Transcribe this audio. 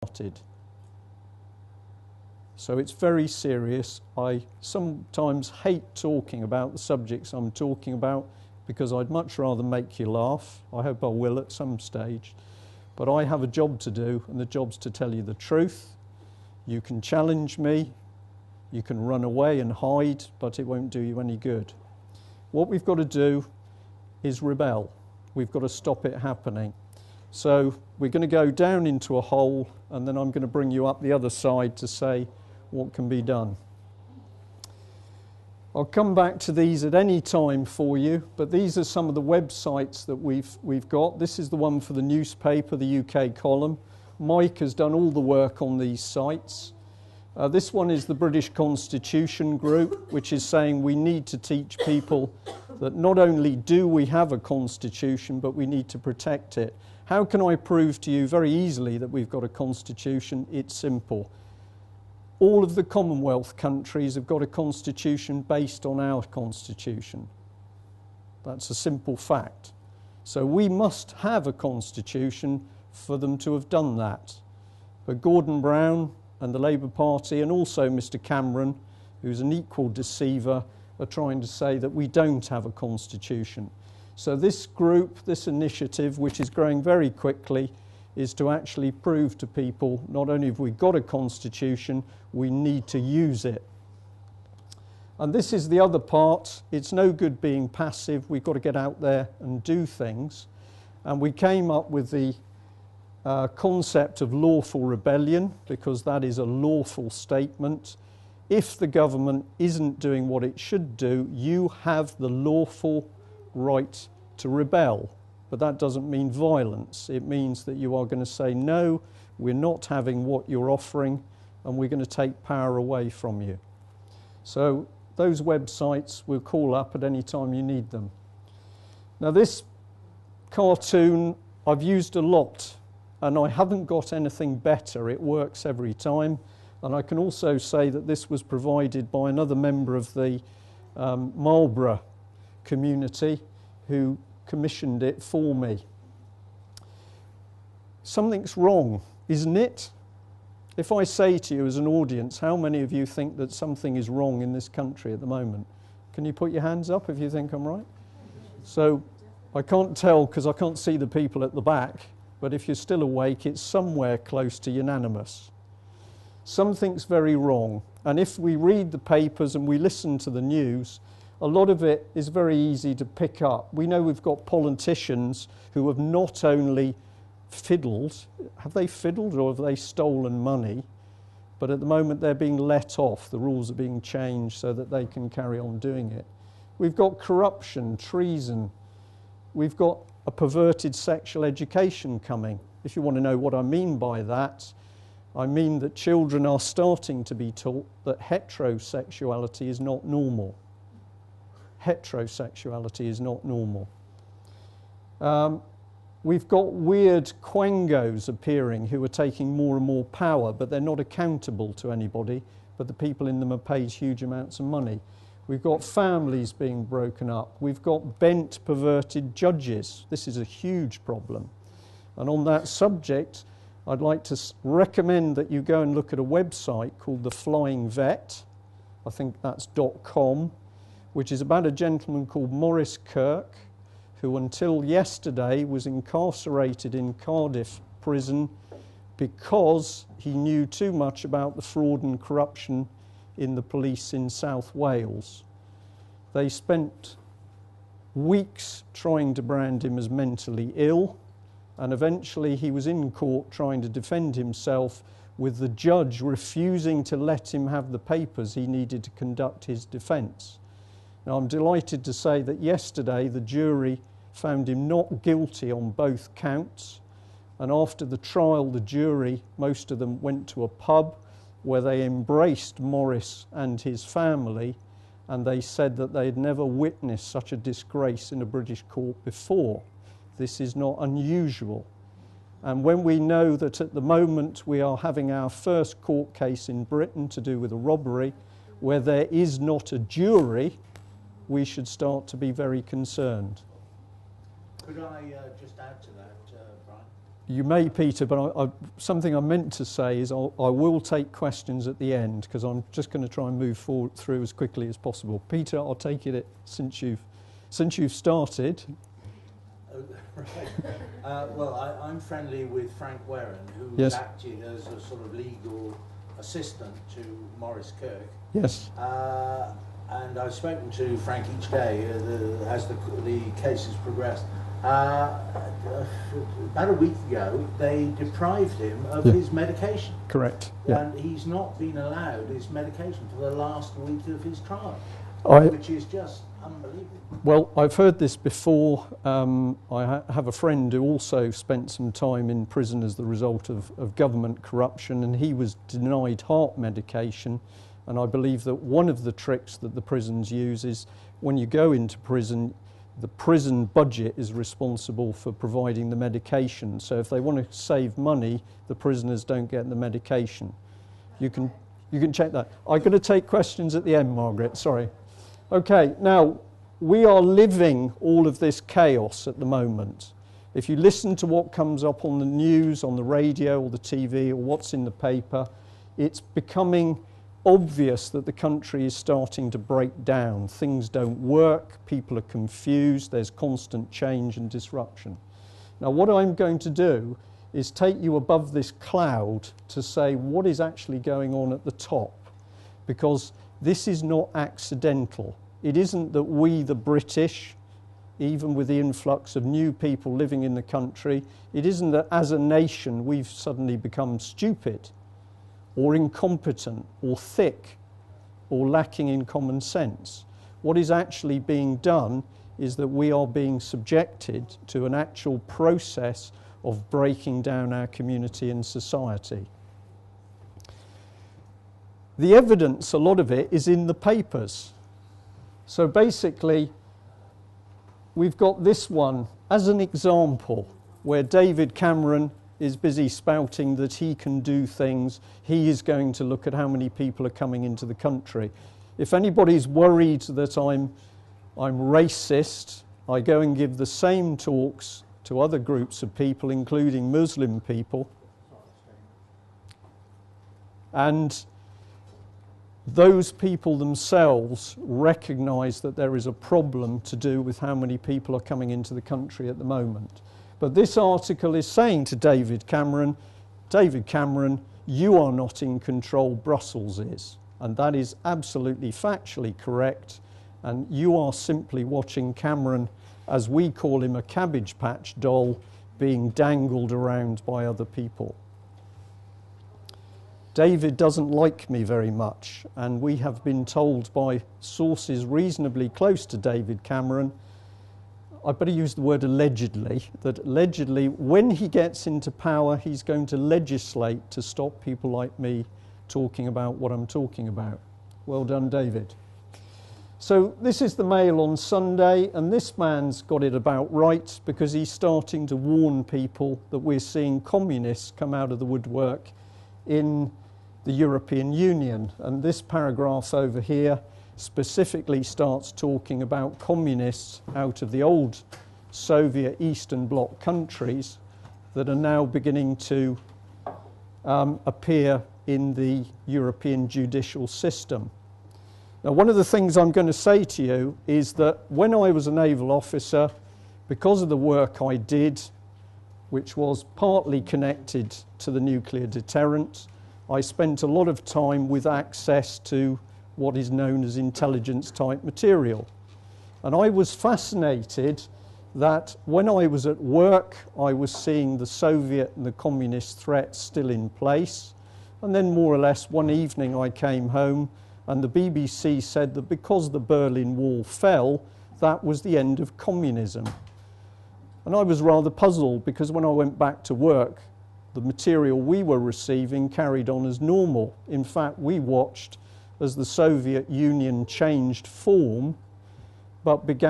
started. So it's very serious. I sometimes hate talking about the subjects I'm talking about because I'd much rather make you laugh. I hope I will at some stage. But I have a job to do, and the job's to tell you the truth. You can challenge me, you can run away and hide, but it won't do you any good. What we've got to do is rebel. We've got to stop it happening. So we're going to go down into a hole, and then I'm going to bring you up the other side to say what can be done. I'll come back to these at any time for you, but these are some of the websites that we've got. This is the one for the newspaper, the UK column. Mike has done all the work on these sites. This one is the British Constitution group, which is saying we need to teach people that not only do we have a constitution, but we need to protect it. How can I prove to you very easily that we've got a constitution? It's simple. All of the Commonwealth countries have got a constitution based on our constitution. That's a simple fact. So we must have a constitution for them to have done that. But Gordon Brown and the Labour Party, and also Mr Cameron, who's an equal deceiver, are trying to say that we don't have a constitution. So this group, this initiative, which is growing very quickly, is to actually prove to people not only have we got a constitution, we need to use it. And this is the other part. It's no good being passive. We've got to get out there and do things. And we came up with the concept of lawful rebellion, because that is a lawful statement. If the government isn't doing what it should do, you have the lawful right to rebel. But that doesn't mean violence. It means that you are going to say, no, we're not having what you're offering, and we're going to take power away from you. So those websites we'll call up at any time you need them. Now this cartoon I've used a lot, and I haven't got anything better. It works every time. And I can also say that this was provided by another member of the Marlborough community who commissioned it for me. Something's wrong, isn't it? If I say to you as an audience, how many of you think that something is wrong in this country at the moment? Can you put your hands up if you think I'm right? So I can't tell because I can't see the people at the back, but if you're still awake, it's somewhere close to unanimous. Something's very wrong. And if we read the papers and we listen to the news, a lot of it is very easy to pick up. We know we've got politicians who have not only fiddled, have they fiddled or have they stolen money? But at the moment they're being let off. The rules are being changed so that they can carry on doing it. We've got corruption, treason. We've got a perverted sexual education coming. If you want to know what I mean by that, I mean that children are starting to be taught that heterosexuality is not normal. Heterosexuality is not normal. We've got weird quangos appearing who are taking more and more power, but they're not accountable to anybody, but the people in them are paid huge amounts of money. We've got families being broken up. We've got bent, perverted judges. This is a huge problem. And on that subject, I'd like to recommend that you go and look at a website called The Flying Vet. I think that's .com. Which is about a gentleman called Maurice Kirk, who until yesterday was incarcerated in Cardiff prison because he knew too much about the fraud and corruption in the police in South Wales. They spent weeks trying to brand him as mentally ill, and eventually he was in court trying to defend himself, with the judge refusing to let him have the papers he needed to conduct his defence. Now, I'm delighted to say that yesterday the jury found him not guilty on both counts, and after the trial the jury, most of them went to a pub where they embraced Maurice and his family, and they said that they had never witnessed such a disgrace in a British court before. This is not unusual. And when we know that at the moment we are having our first court case in Britain to do with a robbery where there is not a jury, we should start to be very concerned. Could I just add to that, Brian? You may, Peter, but something I meant to say is I will take questions at the end, because I'm just going to try and move forward through as quickly as possible. Peter, I'll take it since you've started. Right. Well, I'm friendly with Frank Warren, who Yes. acted as a sort of legal assistant to Maurice Kirk. Yes. And I've spoken to Frank each day as the case has progressed. About a week ago, they deprived him of his medication. Correct. Yeah. And he's not been allowed his medication for the last week of his trial, which is just unbelievable. Well, I've heard this before. I have a friend who also spent some time in prison as the result of government corruption, and he was denied heart medication. And I believe that one of the tricks that the prisons use is when you go into prison, the prison budget is responsible for providing the medication. So if they want to save money, the prisoners don't get the medication. You can check that. I'm going to take questions at the end, Margaret. Sorry. Okay, now we are living all of this chaos at the moment. If you listen to what comes up on the news, on the radio or the TV or what's in the paper, it's becoming obvious that the country is starting to break down. Things don't work, people are confused, there's constant change and disruption. Now what I'm going to do is take you above this cloud to say what is actually going on at the top, because this is not accidental. It isn't that we, the British, even with the influx of new people living in the country, it isn't that as a nation we've suddenly become stupid or incompetent, or thick, or lacking in common sense. What is actually being done is that we are being subjected to an actual process of breaking down our community and society. The evidence, a lot of it, is in the papers. So basically, we've got this one as an example, where David Cameron is busy spouting that he can do things. He is going to look at how many people are coming into the country. If anybody's worried that I'm racist, I go and give the same talks to other groups of people, including Muslim people. And those people themselves recognise that there is a problem to do with how many people are coming into the country at the moment. But this article is saying to David Cameron, you are not in control, Brussels is. And that is absolutely factually correct. And you are simply watching Cameron, as we call him, a Cabbage Patch doll, being dangled around by other people. David doesn't like me very much, and we have been told by sources reasonably close to David Cameron, I better use the word allegedly, that allegedly when he gets into power he's going to legislate to stop people like me talking about what I'm talking about. Well done, David. So this is the Mail on Sunday, and this man's got it about right, because he's starting to warn people that we're seeing communists come out of the woodwork in the European Union. And this paragraph over here specifically starts talking about communists out of the old Soviet Eastern Bloc countries that are now beginning to appear in the European judicial system. Now, one of the things I'm going to say to you is that when I was a naval officer, because of the work I did, which was partly connected to the nuclear deterrent, I spent a lot of time with access to what is known as intelligence type material. And I was fascinated that when I was at work, I was seeing the Soviet and the communist threats still in place. And then more or less one evening I came home and the BBC said that because the Berlin Wall fell, that was the end of communism. And I was rather puzzled, because when I went back to work, the material we were receiving carried on as normal. In fact, we watched as the Soviet Union changed form, but began